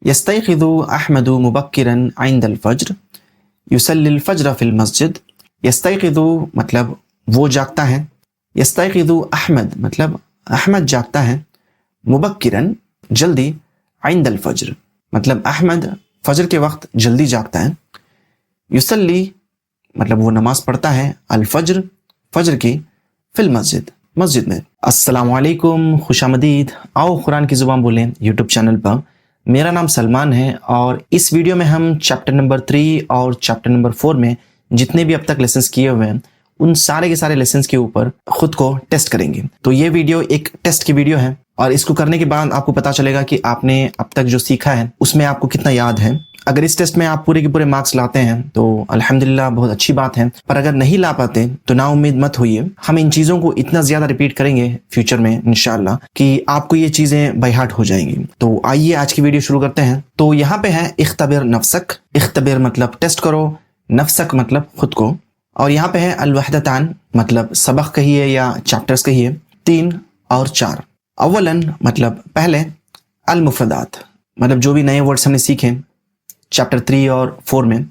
यस्तैक़िज़ु अहमदु मुबक्किरन Indal फ़ज्र युसल्लिल फ़ज्र fill मस्जिद। यस्तैक़िज़ु मतलब वो जागता है, यस्तैक़िज़ु अहमद मतलब अहमद जागता है, मुबक्किरन जल्दी, इंदल फ़ज्र मतलब अहमद फ़ज्र के वक्त जल्दी जागता है, युसल्ली मतलब वो नमाज़ पढ़ता है, अल फ़ज्र फ़ज्र की, फ़िल मस्जिद मस्जिद में। अस्सलामु अलैकुम, खुशामदीद, आओ कुरान की ज़ुबान बोलें यूट्यूब चैनल पर। मेरा नाम सलमान है और इस वीडियो में हम चैप्टर नंबर 3 और चैप्टर नंबर 4 में जितने भी अब तक लेसन्स किए हुए हैं उन सारे के सारे लेसन्स के ऊपर खुद को टेस्ट करेंगे। तो ये वीडियो एक टेस्ट की वीडियो है और इसको करने के बाद आपको पता चलेगा कि आपने अब तक जो सीखा है उसमें आपको कितना याद है। अगर इस टेस्ट में आप पूरे के पूरे मार्क्स लाते हैं तो अल्हम्दुलिल्लाह बहुत अच्छी बात है, पर अगर नहीं ला पाते तो ना उम्मीद मत होइए। हम इन चीज़ों को इतना ज़्यादा रिपीट करेंगे फ्यूचर में इंशाअल्लाह कि आपको ये चीज़ें बाय हार्ट हो जाएंगी। तो आइए आज की वीडियो शुरू करते हैं। तो यहाँ पे है इख्तबिर नफ्सक, इख्तबिर मतलब टेस्ट करो, नफ्सक मतलब खुद को, और यहाँ पे है अल-वहदतान मतलब सबक कहिए या चैप्टर्स कहिए, 3 और 4। अव्वलन मतलब पहले, अल-मुफ़रदात मतलब जो भी नए वर्ड्स हमने सीखे चैप्टर 3 और 4 में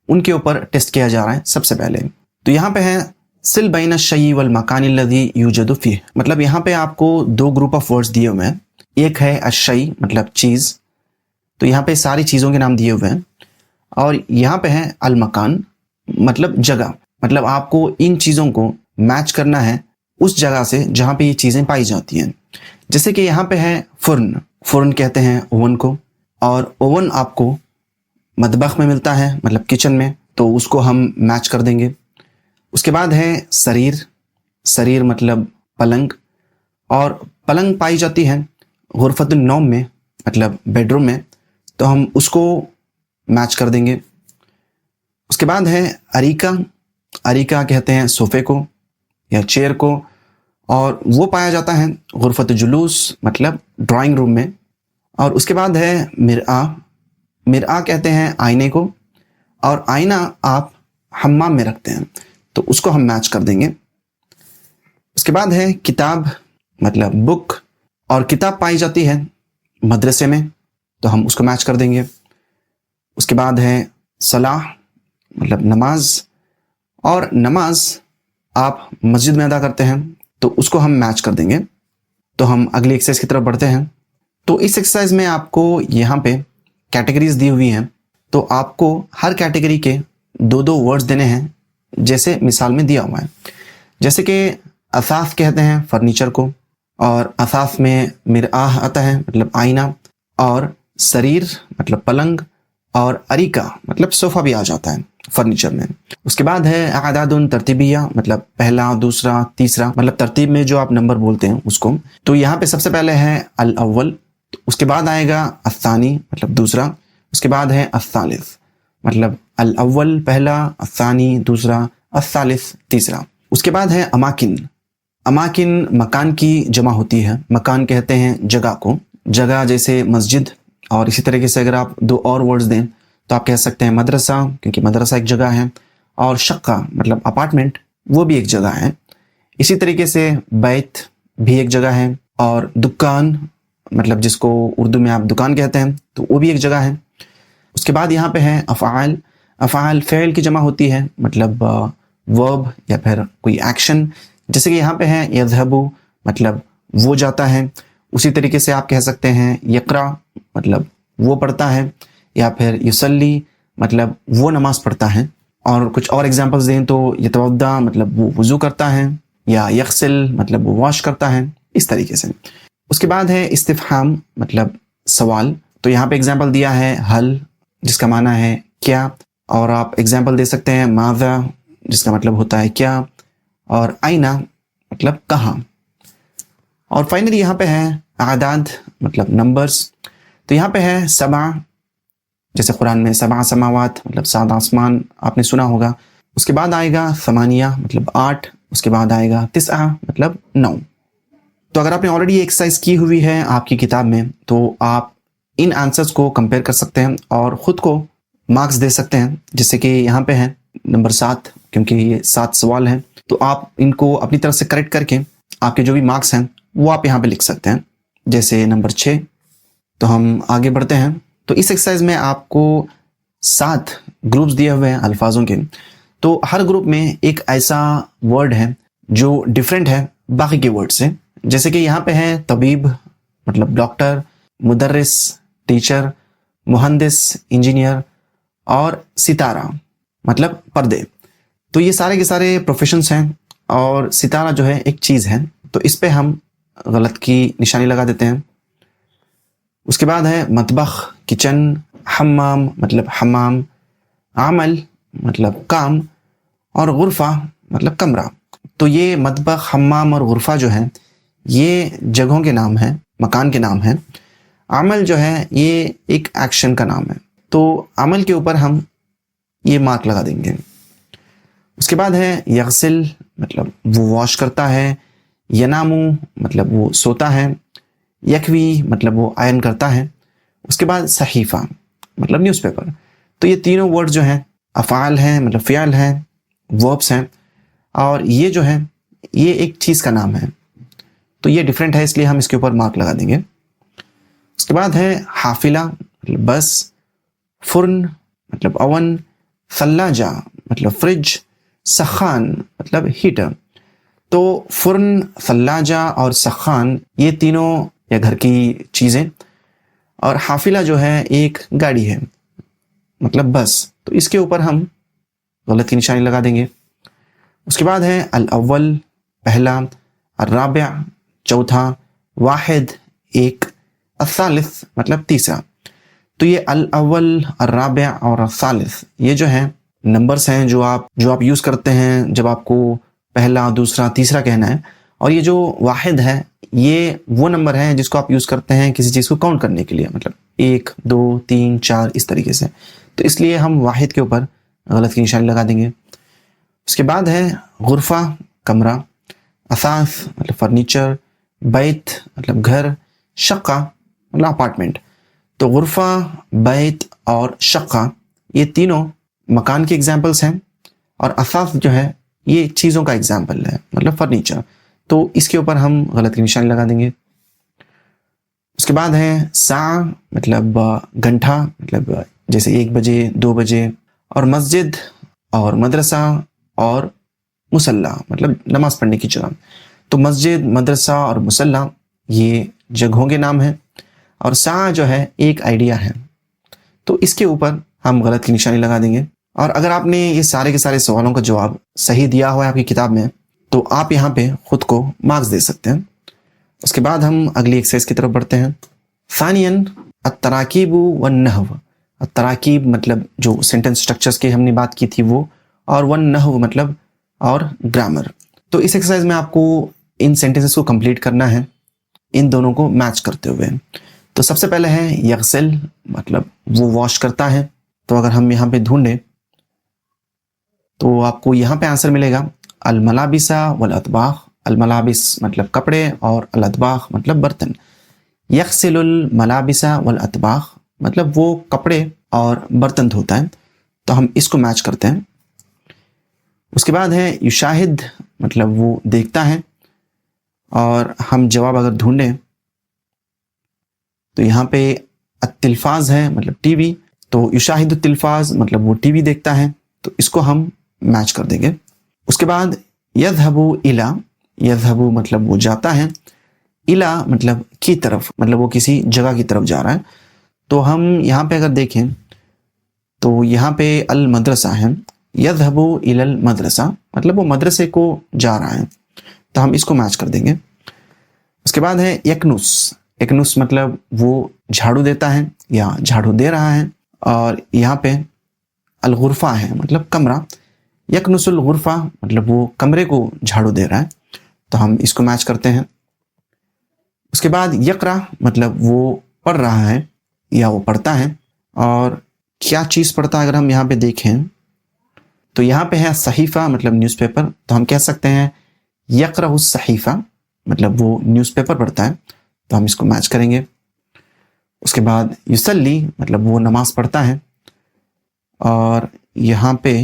उनके ऊपर टेस्ट किया जा रहा है सबसे पहले। तो यहाँ पे है सिल बैन अश-शय्ई वल मकान अल्लज़ी यूजदु फ़ीह, मतलब यहाँ पे आपको 2 ग्रुप ऑफ वर्ड्स दिए हुए हैं। एक है अश-शय्ई मतलब चीज़, तो यहाँ पे सारी चीज़ों के नाम दिए हुए हैं, और यहाँ पे है अल-मकान मतलब जगह, मतलब आपको इन चीज़ों को मैच करना है उस जगह से जहाँ पे ये चीज़ें पाई जाती हैं। जैसे कि यहाँ पे है फ़ुर्न, फ़ुर्न कहते हैं ओवन को, और ओवन आपको मतबख में मिलता है मतलब किचन में, तो उसको हम मैच कर देंगे। उसके बाद है सरीर, सरीर मतलब पलंग, और पलंग पाई जाती है गुरफतुन नौम में मतलब बेडरूम में, तो हम उसको मैच कर देंगे। उसके बाद है अरीका, अरीका कहते हैं सोफ़े को या चेयर को, और वो पाया जाता है गुरफत जुलूस मतलब ड्राइंग रूम में। और उसके बाद है मिरआ, मिरआ कहते हैं आईने को, और आईना आप हम्माम में रखते हैं, तो उसको हम मैच कर देंगे। उसके बाद है किताब मतलब बुक, और किताब पाई जाती है मदरसे में, तो हम उसको मैच कर देंगे। उसके बाद है सलाह मतलब नमाज, और नमाज आप मस्जिद में अदा करते हैं, तो उसको हम मैच कर देंगे। तो हम अगली एक्सरसाइज की तरफ बढ़ते हैं। तो इस एक्सरसाइज में आपको यहाँ पे कैटेगरीज दी हुई हैं, तो आपको हर कैटेगरी के 2-2 वर्ड्स देने हैं, जैसे मिसाल में दिया हुआ है। जैसे कि असाफ कहते हैं फर्नीचर को, और असाफ में मिरआह आता है मतलब आईना, और सरीर मतलब पलंग, और अरीका मतलब सोफ़ा भी आ जाता है फर्नीचर में। उसके बाद है अदादुन तरतीबिया मतलब पहला, दूसरा, तीसरा मतलब तरतीब में जो आप नंबर बोलते हैं उसको। तो यहाँ पे सबसे पहले है अल अव्वल, उसके बाद आएगा असानी मतलब दूसरा, उसके बाद है अस्सालिस मतलब अल अव्वल पहला, असानी दूसरा, अस्सालिस तीसरा। उसके बाद है अमाकिन, अमाकिन मकान की जमा होती है, मकान कहते हैं जगह को, जगह जैसे मस्जिद। और इसी तरीके से अगर आप 2 और वर्ड्स दें तो आप कह सकते हैं मदरसा, क्योंकि मदरसा एक जगह है, और शक्का मतलब अपार्टमेंट, वो भी एक जगह है। इसी तरीके से बैत भी एक जगह है, और दुकान मतलब जिसको उर्दू में आप दुकान कहते हैं, तो वो भी एक जगह है। उसके बाद यहाँ पे है अफ़आल, अफ़आल फ़ेल की जमा होती है मतलब वर्ब या फिर कोई एक्शन। जैसे कि यहाँ पे है यज़हबु मतलब वो जाता है। उसी तरीके से आप कह सकते हैं यक़रा मतलब वो पढ़ता है, या फिर युसल्ली मतलब वो नमाज पढ़ता है। और कुछ और एग्जांपल्स दें तो यतवद्दा मतलब वो वज़ू करता है, या यग़सिल मतलब वो वॉश करता है, इस तरीके से। उसके बाद है इस्तिफ़हाम मतलब सवाल, तो यहाँ पे एग्जांपल दिया है हल जिसका माना है क्या, और आप एग्जांपल दे सकते हैं माज़ा जिसका मतलब होता है क्या, और आईना मतलब कहाँ। और फाइनली यहाँ पे है आदाद मतलब नंबर्स, तो यहाँ पे है सबा, जैसे कुरान में सबा समावात मतलब 7 आसमान आपने सुना होगा। उसके बाद आएगा समानिया मतलब 8, उसके बाद आएगा तिस्आ मतलब 9। तो अगर आपने ऑलरेडी एक्सरसाइज की हुई है आपकी किताब में, तो आप इन आंसर्स को कंपेयर कर सकते हैं और ख़ुद को मार्क्स दे सकते हैं। जैसे कि यहाँ पे है नंबर 7, क्योंकि ये 7 सवाल हैं, तो आप इनको अपनी तरफ से करेक्ट करके आपके जो भी मार्क्स हैं वो आप यहाँ पे लिख सकते हैं। जैसे नंबर 6, तो हम आगे बढ़ते हैं। تو اس ایکسرسائز میں آپ کو 7 گروپس دیے ہوئے ہیں الفاظوں کے. تو ہر گروپ میں ایک ایسا ورڈ ہے جو ڈفرینٹ ہے باقی کے ورڈ سے. جیسے کہ یہاں پہ ہے طبیب مطلب ڈاکٹر، مدرس ٹیچر، مہندس انجینئر، اور ستارہ مطلب پردے. تو یہ سارے کے سارے پروفیشنز ہیں، اور ستارہ جو ہے ایک چیز ہے. تو اس پہ ہم غلط کی نشانی لگا دیتے ہیں. اس کے بعد ہے مطبخ کچن، حمام مطلب حمام، عمل مطلب کام، اور غرفہ مطلب کمرہ. تو یہ مطبخ، حمام اور غرفہ جو ہے یہ جگہوں کے نام ہیں، مکان کے نام ہیں. عمل جو ہے یہ ایک ایکشن کا نام ہے. تو عمل کے اوپر ہم یہ مارک لگا دیں گے. اس کے بعد ہے یغسل مطلب وہ واش کرتا ہے، ینامو مطلب وہ سوتا ہے، یکوی مطلب وہ آئرن کرتا ہے. اس کے بعد صحیفہ مطلب نیوز پیپر. تو یہ تینوں ورڈ جو ہیں افعال ہیں مطلب فعل ہیں، وربس ہیں، اور یہ جو ہے یہ ایک چیز کا نام ہے. تو یہ ڈفرینٹ ہے، اس لیے ہم اس کے اوپر مارک لگا دیں گے. اس کے بعد ہے حافلہ مطلب بس، فرن مطلب اوون، ثلاجہ مطلب فریج، سخان مطلب ہیٹر. تو فرن، ثلاجہ اور سخان یہ تینوں یا گھر کی چیزیں، اور حافلہ جو ہے ایک گاڑی ہے مطلب بس. تو اس کے اوپر ہم غلط کی نشانی لگا دیں گے. اس کے بعد ہے الاول پہلا، الرابع چوتھا، واحد ایک، الثالث مطلب تیسرا. تو یہ الاول، الرابع اور الثالث یہ جو ہیں نمبرز ہیں جو آپ یوز کرتے ہیں جب آپ کو پہلا، دوسرا، تیسرا کہنا ہے. اور یہ جو واحد ہے یہ وہ نمبر ہے جس کو آپ یوز کرتے ہیں کسی چیز کو کاؤنٹ کرنے کے لیے، مطلب 1 2 3 4 اس طریقے سے. تو اس لیے ہم واحد کے اوپر غلط کی نشانی لگا دیں گے. اس کے بعد ہے غرفہ کمرہ، اثاث مطلب فرنیچر، بیت مطلب گھر، شقہ مطلب اپارٹمنٹ. تو غرفہ، بیت اور شقہ یہ تینوں مکان کے ایگزامپلس ہیں، اور اثاث جو ہے یہ چیزوں کا ایگزامپل ہے مطلب فرنیچر. تو اس کے اوپر ہم غلط کی نشانی لگا دیں گے. اس کے بعد ہے ساعہ مطلب گھنٹہ مطلب جیسے 1 بجے 2 بجے، اور مسجد اور مدرسہ اور مصلی مطلب نماز پڑھنے کی جگہ. تو مسجد، مدرسہ اور مصلی یہ جگہوں کے نام ہیں، اور ساعہ جو ہے ایک آئیڈیا ہے. تو اس کے اوپر ہم غلط کی نشانی لگا دیں گے. اور اگر آپ نے یہ سارے کے سارے سوالوں کا جواب صحیح دیا ہوا ہے آپ کی کتاب میں تو آپ یہاں پہ خود کو مارکس دے سکتے ہیں. اس کے بعد ہم اگلی ایکسرسائز کی طرف بڑھتے ہیں. ثانیاً التراکیب والنحو. التراکیب مطلب جو سینٹنس سٹرکچرز کی ہم نے بات کی تھی وہ، اور والنحو مطلب اور گرامر. تو اس ایکسرسائز میں آپ کو ان سینٹنسز کو کمپلیٹ کرنا ہے ان دونوں کو میچ کرتے ہوئے. تو سب سے پہلے ہے یغسل مطلب وہ واش کرتا ہے. تو اگر ہم یہاں پہ ڈھونڈیں تو آپ کو یہاں پہ آنسر ملے گا الملابس والاطباق. الملابس مطلب کپڑے اور الاطباق مطلب برتن. یغسل الملابس والاطباق مطلب وہ کپڑے اور برتن دھوتا ہے. تو ہم اس کو میچ کرتے ہیں. اس کے بعد ہے یشاہد مطلب وہ دیکھتا ہے، اور ہم جواب اگر ڈھونڈیں تو یہاں پہ التلفاز ہے مطلب ٹی وی. تو یشاہد التلفاز مطلب وہ ٹی وی دیکھتا ہے. تو اس کو ہم میچ کر دیں گے. اس کے بعد یذهب الى، یذهب مطلب وہ جاتا ہے، الى مطلب کی طرف مطلب وہ کسی جگہ کی طرف جا رہا ہے. تو ہم یہاں پہ اگر دیکھیں تو یہاں پہ المدرسہ ہے، یذهب الى المدرسہ مطلب وہ مدرسے کو جا رہا ہے. تو ہم اس کو میچ کر دیں گے. اس کے بعد ہے یکنس. یکنس مطلب وہ جھاڑو دیتا ہے یا جھاڑو دے رہا ہے. اور یہاں پہ الغرفہ ہے مطلب کمرہ. یکنس الغرفہ مطلب وہ کمرے کو جھاڑو دے رہا ہے. تو ہم اس کو میچ کرتے ہیں. اس کے بعد یقرأ مطلب وہ پڑھ رہا ہے یا وہ پڑھتا ہے. اور کیا چیز پڑھتا ہے اگر ہم یہاں پہ دیکھیں تو یہاں پہ ہے صحیفہ مطلب نیوز پیپر. تو ہم کہہ سکتے ہیں یقرأ الصحیفہ مطلب وہ نیوز پیپر پڑھتا ہے. تو ہم اس کو میچ کریں گے. اس کے بعد یصلی مطلب وہ نماز پڑھتا ہے. اور یہاں پہ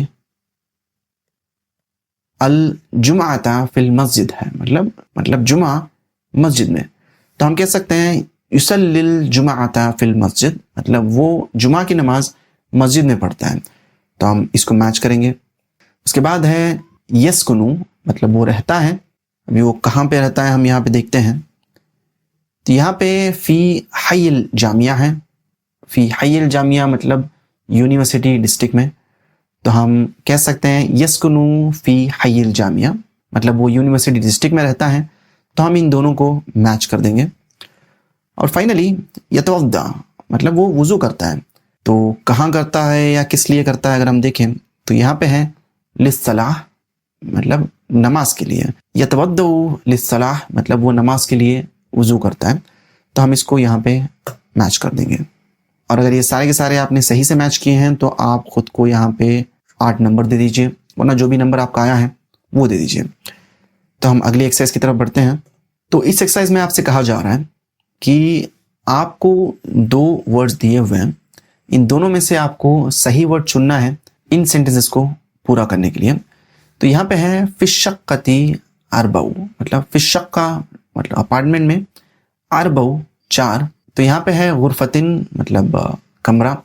الجمعۃ فی المسجد ہے مطلب جمعہ مسجد میں. تو ہم کہہ سکتے ہیں युसल्लिल जुमाअता फिल मस्जिद, मतलब वो जुमा की नमाज मस्जिद में पढ़ता है, तो हम इसको मैच करेंगे। उसके बाद है यस्कुनु, मतलब वो रहता है। अभी वो कहाँ पे रहता है हम यहाँ पे देखते हैं, तो यहाँ पे फ़ी हय्यिल जामिया है। फ़ी हय्यिल जामिया मतलब यूनिवर्सिटी डिस्ट्रिक्ट में, तो हम कह सकते हैं यस्कुनु फ़ी हय्यिल जामिया, मतलब वो यूनिवर्सिटी डिस्ट्रिक्ट में रहता है, तो हम इन दोनों को मैच कर देंगे। और फाइनली यतवद्दा, मतलब वो वुज़ू करता है, तो कहाँ करता है या किस लिए करता है अगर हम देखें तो यहाँ पे है लिस्सलाह, मतलब नमाज के लिए। यतवद्दउ लिस्सलाह, मतलब वो नमाज के लिए वुज़ू करता है, तो हम इसको यहाँ पे मैच कर देंगे। और अगर ये सारे के सारे आपने सही से मैच किए हैं तो आप खुद को यहाँ पे 8 नंबर दे दीजिए, वरना जो भी नंबर आपका आया है वो दे दीजिए। तो हम अगली एक्सरसाइज की तरफ बढ़ते हैं। तो इस एक्सरसाइज में आपसे कहा जा रहा है कि आपको 2 वर्ड्स दिए हुए हैं, इन दोनों में से आपको सही वर्ड चुनना है इन सेंटेंसेस को पूरा करने के लिए। तो यहाँ पे है फिशक्कती अरबऊ, मतलब फिशक्का मतलब अपार्टमेंट में, अरबऊ 4, तो यहाँ पे है गुरफतिन मतलब कमरा,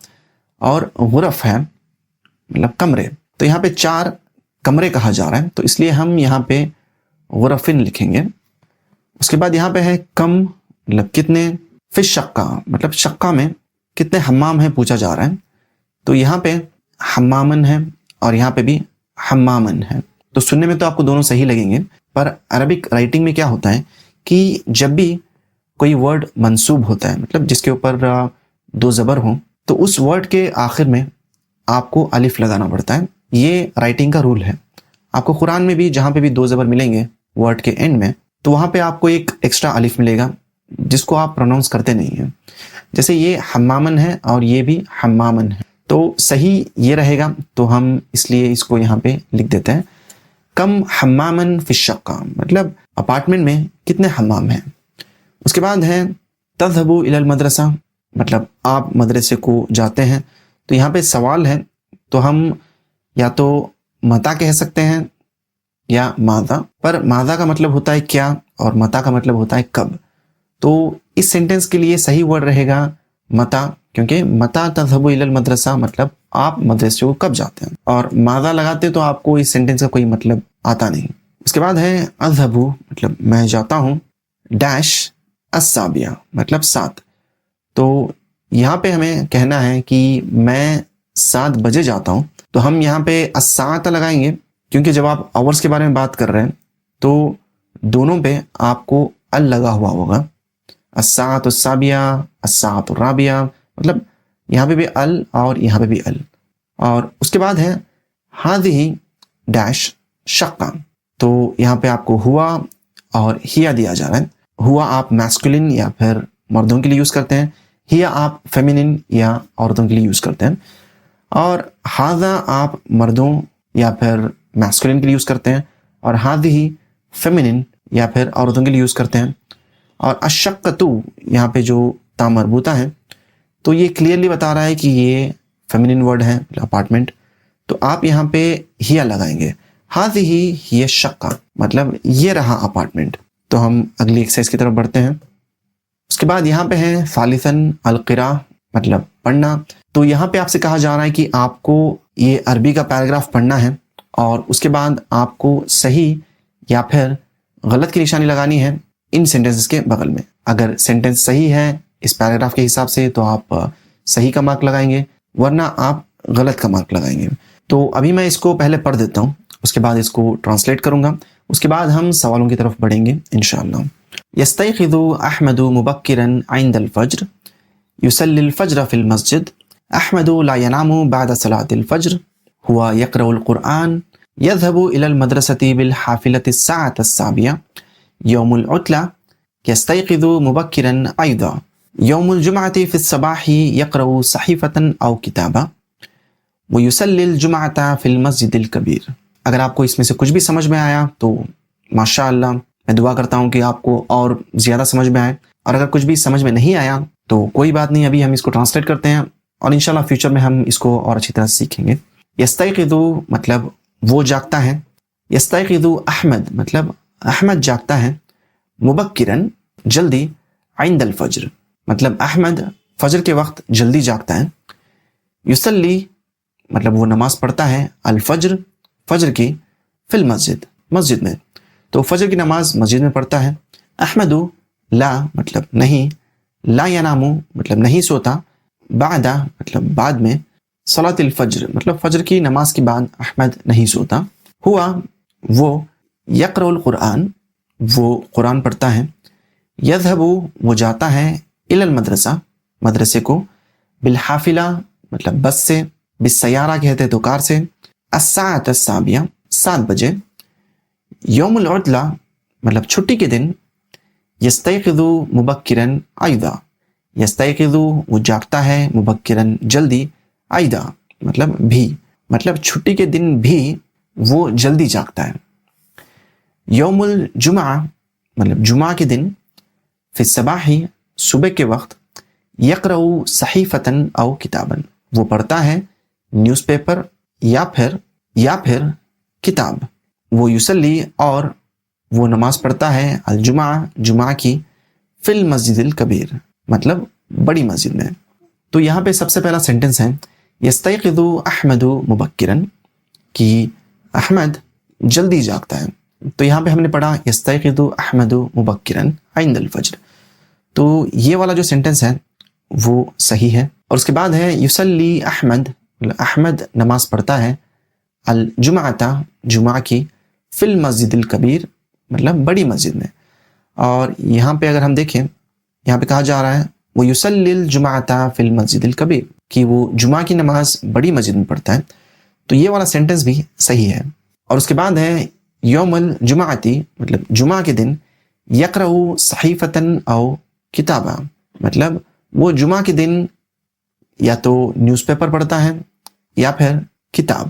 और गुरफ है मतलब कमरे, तो यहाँ पे 4 कमरे कहा जा रहा है, तो इसलिए हम यहाँ पे गुरफिन लिखेंगे। उसके बाद यहाँ पे है कम, मतलब कितने, फिश शक्का मतलब शक्का में कितने हम्माम है पूछा जा रहा है, तो यहाँ पे हम्मामन है और यहाँ पे भी हम्मामन है। तो सुनने में तो आपको दोनों सही लगेंगे, पर अरबिक राइटिंग में क्या होता है कि जब भी कोई वर्ड मंसूब होता है, मतलब जिसके ऊपर 2 ज़बर हों, तो उस वर्ड के आखिर में आपको अलिफ लगाना पड़ता है। ये राइटिंग का रूल है। आपको कुरान में भी जहाँ पे भी 2 ज़बर मिलेंगे वर्ड के एंड में, तो वहाँ पे आपको एक एक्स्ट्रा अलिफ मिलेगा जिसको आप प्रोनाउंस करते नहीं हैं। जैसे ये हम्मामन है और ये भी हम्मामन है, तो सही ये रहेगा, तो हम इसलिए इसको यहाँ पे लिख देते हैं कम हम्मामन फिशक्का, मतलब अपार्टमेंट में कितने हम्माम हैं। उसके बाद है तज़हबु इलल मदरसा, मतलब आप मदरसे को जाते हैं, तो यहाँ पे सवाल है, तो हम या तो मता कह सकते हैं या मादा, पर मादा का मतलब होता है क्या और मता का मतलब होता है कब। तो इस सेंटेंस के लिए सही वर्ड रहेगा मता, क्योंकि मता तज़हबु इलल मदरसा मतलब आप मदरसे को कब जाते हैं, और मादा लगाते तो आपको इस सेंटेंस का कोई मतलब आता नहीं। उसके बाद है अज़हबु, मतलब मैं जाता हूँ, डैश अस्साबिया मतलब 7, तो यहाँ पे हमें कहना है कि मैं 7 बजे जाता हूँ, तो हम यहाँ पे अस्सात लगाएंगे, क्योंकि जब आप आवर्स के बारे में बात कर रहे हैं तो दोनों पे आपको अल लगा हुआ होगा, अस्सात अस्साबिया, अस्सात राबिया, मतलब यहाँ पे भी अल और यहाँ पे भी अल। और उसके बाद है हादिही डैश शक्का, तो यहाँ पे आपको हुआ और हिया दिया जा रहा है। हुआ आप मैस्कुलिन या फिर मर्दों के लिए यूज़ करते हैं, हिया आप फेमिनिन या औरतों के लिए यूज़ करते हैं, और हादा आप मर्दों या फिर मैस्कुलिन के लिए यूज़ करते हैं, और हादिही फेमिनिन या फिर औरतों के लिए यूज़ करते हैं। और अशक्कतु यहाँ पे जो ता मरबूता है, तो ये क्लियरली बता रहा है कि ये फेमिनिन वर्ड है अपार्टमेंट, तो आप यहाँ पे हिया लगाएंगे, हादिही हिया शक्का मतलब ये रहा अपार्टमेंट। तो हम अगली एक्सरसाइज की तरफ बढ़ते हैं। उसके बाद यहाँ पे है फालिसन अलक़िरा मतलब पढ़ना, तो यहाँ पे आपसे कहा जा रहा है कि आपको ये अरबी का पैराग्राफ पढ़ना है और उसके बाद आपको सही या फिर गलत की निशानी लगानी है इन सेंटेंसेस के बगल में। अगर सेंटेंस सही है इस पैराग्राफ के हिसाब से तो आप सही का मार्क लगाएंगे, वरना आप गलत का मार्क लगाएंगे। तो अभी मैं इसको पहले पढ़ देता हूँ, उसके बाद इसको ट्रांसलेट करूँगा, उसके बाद हम सवालों की तरफ बढ़ेंगे इंशाअल्लाह। यस्तयक़िज़ु अहमदु मुबक्किरन इंदल फ़ज्र, युसल्लिल फ़ज्र फ़िल मस्जिद, अहमदु ला यनामु बअद सलातिल फ़ज्र, हुवा यक़रउल क़ुरआन, यज़हबु इलल मदरसति बिल हाफ़िलति अस्साअत अस्साबिया, यौमुल उतला यस्तयक़िज़ु मुबक्किरन अयदा, यौमुल जुमअति फ़िस सबाहि यक़रउ सहीफ़तन औ किताबा, व युसल्लिल जुमअता फ़िल मस्जिदिल कबीर। अगर आपको इसमें से कुछ भी समझ में आया तो माशाअल्लाह, मैं दुआ करता हूँ कि आपको और ज़्यादा समझ में आए, और अगर कुछ भी समझ में नहीं आया तो कोई बात नहीं, अभी हम इसको ट्रांसलेट करते हैं और इंशाल्लाह फ्यूचर में हम इसको और अच्छी तरह सीखेंगे। यस्तयक़िज़ु मतलब वो जागता है, यस्तयक़िज़ु अहमद मतलब अहमद जागता है, मुबक्किरन जल्दी, इंदल फ़ज्र مطلب احمد فجر کے وقت جلدی جاگتا ہے. یصلی مطلب وہ نماز پڑھتا ہے الفجر فجر کی فی المسجد مسجد میں. تو فجر کی نماز مسجد میں پڑھتا ہے. احمد لا مطلب نہیں، لا ینام مطلب نہیں سوتا، بعد مطلب بعد میں، صلاۃ الفجر مطلب فجر کی نماز کے بعد احمد نہیں سوتا. ہوا وہ، یقرأ القرآن وہ قرآن پڑھتا ہے. یذهب وہ جاتا ہے الی المدرسہ مدرسے کو، بالحافلہ مطلب بس سے، بالسیارہ کہتے تو کار سے، الساعة السابعہ 7 بجے. یوم العطلہ مطلب چھٹی کے دن، یستیقظ مبکرا ایضا یستیقظ وہ جاگتا ہے، مبکرا جلدی، ایضا مطلب بھی، مطلب چھٹی کے دن بھی وہ جلدی جاگتا ہے. یوم الجمعہ مطلب جمعہ کے دن، فی الصباح صبح کے وقت، یقرأ صحیفۃ او کتابا وہ پڑھتا ہے نیوز پیپر یا پھر کتاب. وہ یصلی اور وہ نماز پڑھتا ہے الجمعہ جمعہ کی، فی المسجد الکبیر مطلب بڑی مسجد میں. تو یہاں پہ سب سے پہلا سینٹنس ہے یستیقظ احمد مبکرا کہ احمد جلدی جاگتا ہے. تو یہاں پہ ہم نے پڑھا یستیقظ احمد مبکرا عند الفجر. تو یہ والا جو سینٹنس ہے وہ صحیح ہے. اور اس کے بعد ہے یصلی احمد احمد نماز پڑھتا ہے الجمعۃ جمعہ کی، فی المسجد الکبیر مطلب بڑی مسجد میں. اور یہاں پہ اگر ہم دیکھیں یہاں پہ کہا جا رہا ہے وہ یصلی الجمعۃ فی المسجد الکبیر کہ وہ جمعہ کی نماز بڑی مسجد میں پڑھتا ہے. تو یہ والا سینٹنس بھی صحیح ہے. اور اس کے بعد ہے یوم الجمعتی مطلب جمعہ کے دن، یقرأ صحیفۃ او کتابا مطلب وہ جمعہ کے دن یا تو نیوز پیپر پڑھتا ہے یا پھر کتاب.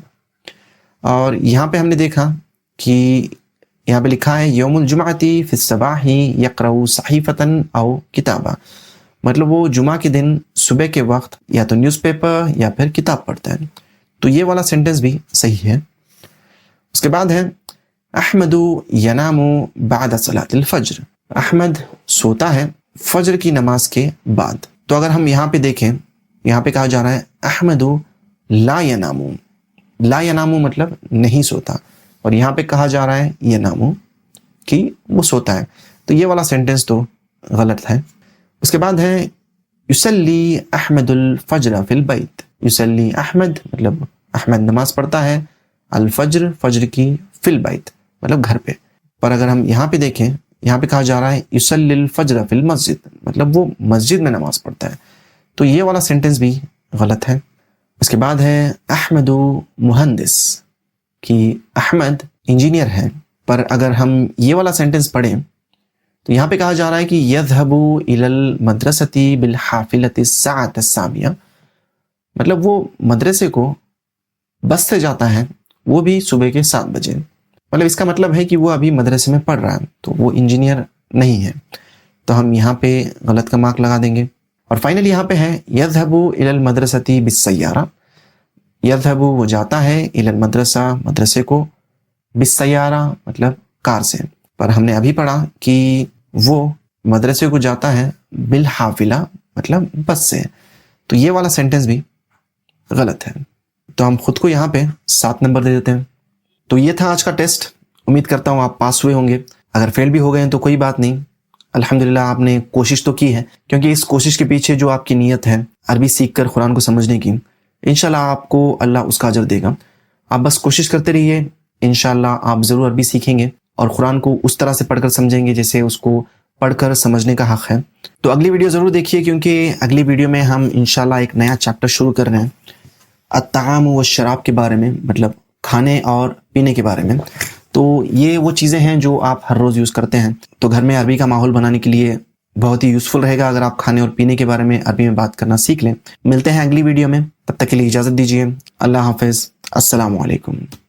اور یہاں پہ ہم نے دیکھا کہ یہاں پہ لکھا ہے یوم الجمعتی فی الصباح یقرأ صحیفۃ او کتابا مطلب وہ جمعہ کے دن صبح کے وقت یا تو نیوز پیپر یا پھر کتاب پڑھتا ہے. تو یہ والا سینٹنس بھی صحیح ہے. اس کے بعد ہے احمد ینام بعد صلاۃ الفجر احمد سوتا ہے فجر کی نماز کے بعد. تو اگر ہم یہاں پہ دیکھیں یہاں پہ کہا جا رہا ہے احمد لا ینام، لا ینام مطلب نہیں سوتا، اور یہاں پہ کہا جا رہا ہے ینام کہ وہ سوتا ہے. تو یہ والا سینٹنس تو غلط ہے. اس کے بعد ہے یصلی احمد الفجر فی البیت یصلی احمد مطلب احمد نماز پڑھتا ہے الفجر فجر کی، فی البیت مطلب گھر پہ. پر اگر ہم یہاں پہ دیکھیں یہاں پہ کہا جا رہا ہے یصلی الفجر فی المسجد مطلب وہ مسجد میں نماز پڑھتا ہے. تو یہ والا سینٹنس بھی غلط ہے. اس کے بعد ہے احمد مہندس کہ احمد انجینئر ہے. پر اگر ہم یہ والا سینٹنس پڑھیں تو یہاں پہ کہا جا رہا ہے کہ یذهب الی المدرسۃ بالحافلۃ الساعۃ السابعہ مطلب وہ مدرسے کو بس سے جاتا ہے، وہ بھی صبح کے 7 بجے. مطلب اس کا مطلب ہے کہ وہ ابھی مدرسے میں پڑھ رہا ہے تو وہ انجینئر نہیں ہے. تو ہم یہاں پہ غلط کا مارک لگا دیں گے. اور فائنل یہاں پہ ہے یذهب الی المدرسۃ بالسیارہ یذهب وہ جاتا ہے الی المدرسہ مدرسے کو، بالسیارہ مطلب کار سے. پر ہم نے ابھی پڑھا کہ وہ مدرسے کو جاتا ہے بالحافلہ مطلب بس سے. تو یہ والا سینٹنس بھی غلط ہے. تو ہم خود کو یہاں پہ 7 نمبر دے دیتے ہیں. تو یہ تھا آج کا ٹیسٹ. امید کرتا ہوں آپ پاس ہوئے ہوں گے. اگر فیل بھی ہو گئے ہیں تو کوئی بات نہیں، الحمدللہ آپ نے کوشش تو کی ہے، کیونکہ اس کوشش کے پیچھے جو آپ کی نیت ہے عربی سیکھ کر قرآن کو سمجھنے کی، انشاءاللہ آپ کو اللہ اس کا اجر دے گا. آپ بس کوشش کرتے رہیے، انشاءاللہ آپ ضرور عربی سیکھیں گے اور قرآن کو اس طرح سے پڑھ کر سمجھیں گے جیسے اس کو پڑھ کر سمجھنے کا حق ہے. تو اگلی ویڈیو ضرور دیکھیے، کیونکہ اگلی ویڈیو میں ہم انشاءاللہ ایک نیا چیپٹر شروع کر رہے ہیں الطعام والشراب کے بارے میں، مطلب کھانے اور پینے کے بارے میں. تو یہ وہ چیزیں ہیں جو آپ ہر روز یوز کرتے ہیں. تو گھر میں عربی کا ماحول بنانے کے لیے بہت ہی یوزفل رہے گا اگر آپ کھانے اور پینے کے بارے میں عربی میں بات کرنا سیکھ لیں. ملتے ہیں اگلی ویڈیو میں، تب تک کے لیے اجازت دیجیے. اللہ حافظ. السلام علیکم.